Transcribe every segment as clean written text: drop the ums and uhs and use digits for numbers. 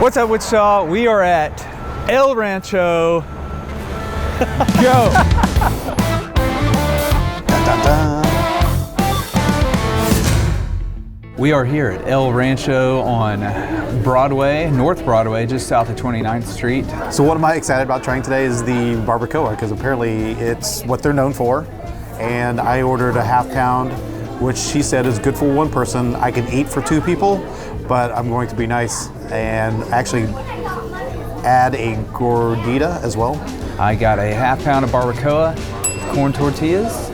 What's up, Wichita? We are at El Rancho. Go! We are here at El Rancho on Broadway, North Broadway, just south of 29th Street. So what am I excited about trying today is the Barbacoa, because apparently it's what they're known for. And I ordered a half pound, which she said is good for one person. I can eat for two people, but I'm going to be nice and actually add a gordita as well. I got a half pound of barbacoa, corn tortillas,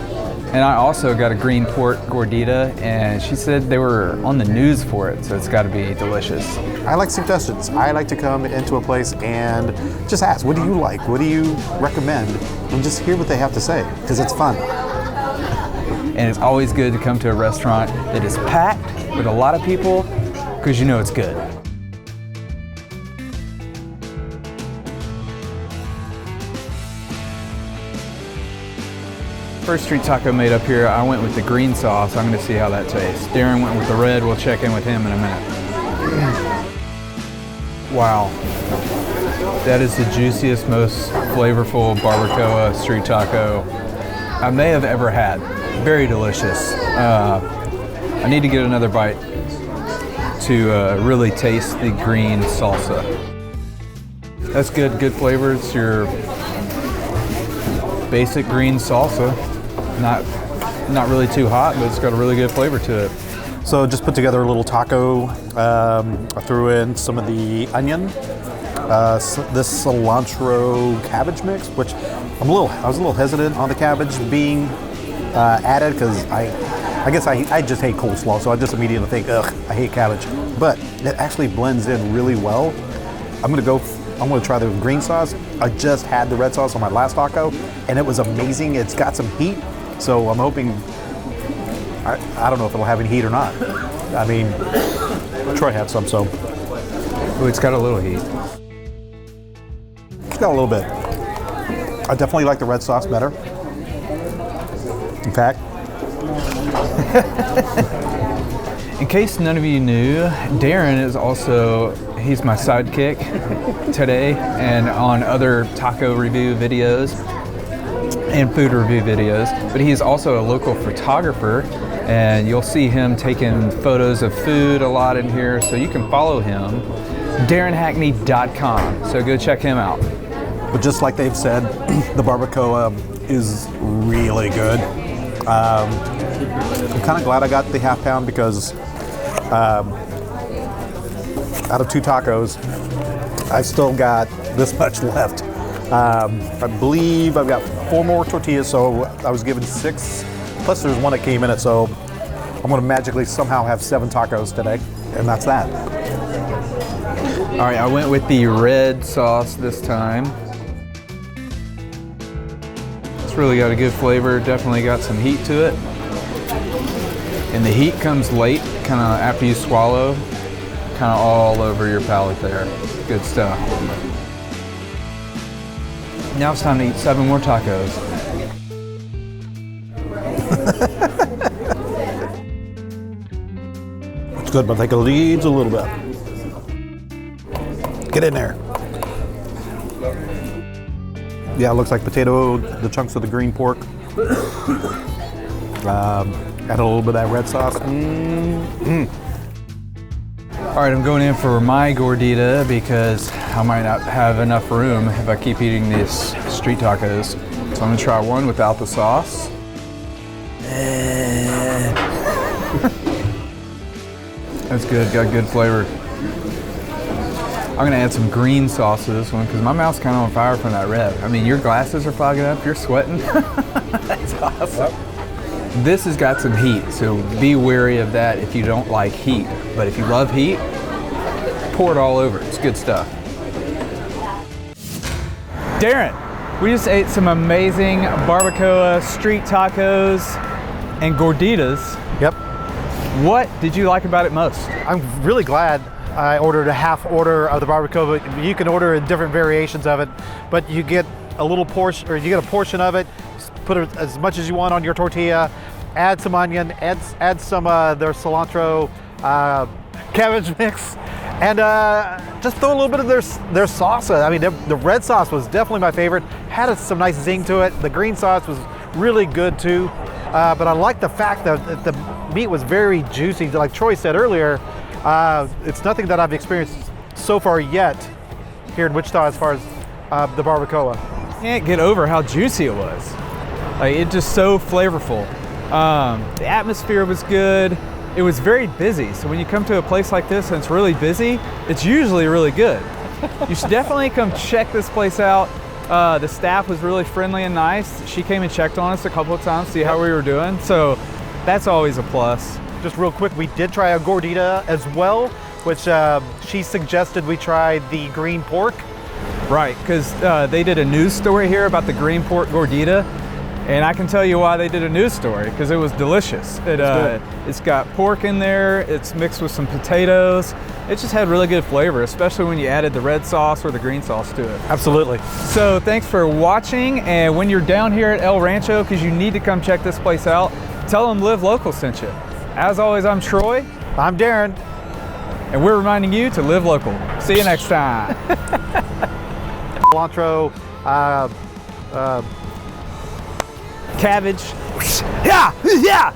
and I also got a green pork gordita, and she said they were on the news for it, so it's got to be delicious. I like suggestions. I like to come into a place and just ask, what do you like? What do you recommend? And just hear what they have to say, because it's fun. And it's always good to come to a restaurant that is packed with a lot of people, because you know it's good. First street taco made up here, I went with the green sauce. I'm gonna see how that tastes. Darrin went with the red. We'll check in with him in a minute. Wow. That is the juiciest, most flavorful barbacoa street taco I may have ever had. Very delicious. I need to get another bite to really taste the green salsa. That's good flavor. It's your basic green salsa. Not really too hot, but it's got a really good flavor to it. So just put together a little taco. I threw in some of the onion, this cilantro cabbage mix, which I was a little hesitant on the cabbage being added, because I guess I just hate coleslaw, so I just immediately think, ugh, I hate cabbage. But it actually blends in really well. I'm gonna try the green sauce. I just had the red sauce on my last taco, and it was amazing. It's got some heat, so I'm hoping, I don't know if it'll have any heat or not. I mean, Troy had some, so. Oh, it's got a little heat. It's got a little bit. I definitely like the red sauce better. In fact. In case none of you knew, Darrin is also, he's my sidekick today and on other taco review videos and food review videos, but he is also a local photographer, and you'll see him taking photos of food a lot in here, so you can follow him, darrinhackney.com, so go check him out. But just like they've said, the barbacoa is really good. I'm kind of glad I got the half pound, because out of two tacos, I still got this much left. I believe I've got 4 more tortillas, so I was given 6, plus there's one that came in it, so I'm gonna magically somehow have 7 tacos today, and that's that. All right, I went with the red sauce this time. It's really got a good flavor, definitely got some heat to it. And the heat comes late, kind of after you swallow, kind of all over your palate there. Good stuff. Now it's time to eat 7 more tacos. It's good, but I think it leads a little bit. Get in there. Yeah, it looks like potato, the chunks of the green pork. Add a little bit of that red sauce. All right, I'm going in for my gordita because I might not have enough room if I keep eating these street tacos. So I'm gonna try one without the sauce. That's good, got good flavor. I'm gonna add some green sauce to this one because my mouth's kind of on fire from that red. I mean, your glasses are fogging up, you're sweating. That's awesome. This has got some heat, so be wary of that if you don't like heat. But if you love heat, pour it all over. It's good stuff. Darrin, we just ate some amazing barbacoa street tacos and gorditas. Yep. What did you like about it most? I'm really glad I ordered a half order of the barbacoa. You can order in different variations of it, but you get a little portion, or you get a portion of it, put it as much as you want on your tortilla, add some onion, add some their cilantro cabbage mix, and just throw a little bit of their salsa. I mean, the red sauce was definitely my favorite. Had some nice zing to it. The green sauce was really good too. But I like the fact that the meat was very juicy. Like Troy said earlier, it's nothing that I've experienced so far yet here in Wichita as far as the barbacoa. Can't get over how juicy it was. Like, it just so flavorful. The atmosphere was good. It was very busy. So when you come to a place like this and it's really busy, it's usually really good. You should definitely come check this place out. The staff was really friendly and nice. She came and checked on us a couple of times to see how we were doing. So that's always a plus. Just real quick, we did try a gordita as well, which she suggested we try the green pork. Right, because they did a news story here about the green pork gordita, and I can tell you why they did a news story, because it was delicious. It's got pork in there, it's mixed with some potatoes. It just had really good flavor, especially when you added the red sauce or the green sauce to it. Absolutely. So thanks for watching, and when you're down here at El Rancho, because you need to come check this place out, tell them Live Local sent you. As always, I'm Troy. I'm Darrin. And we're reminding you to live local. See you next time. Cilantro, Cabbage. Yeah, yeah.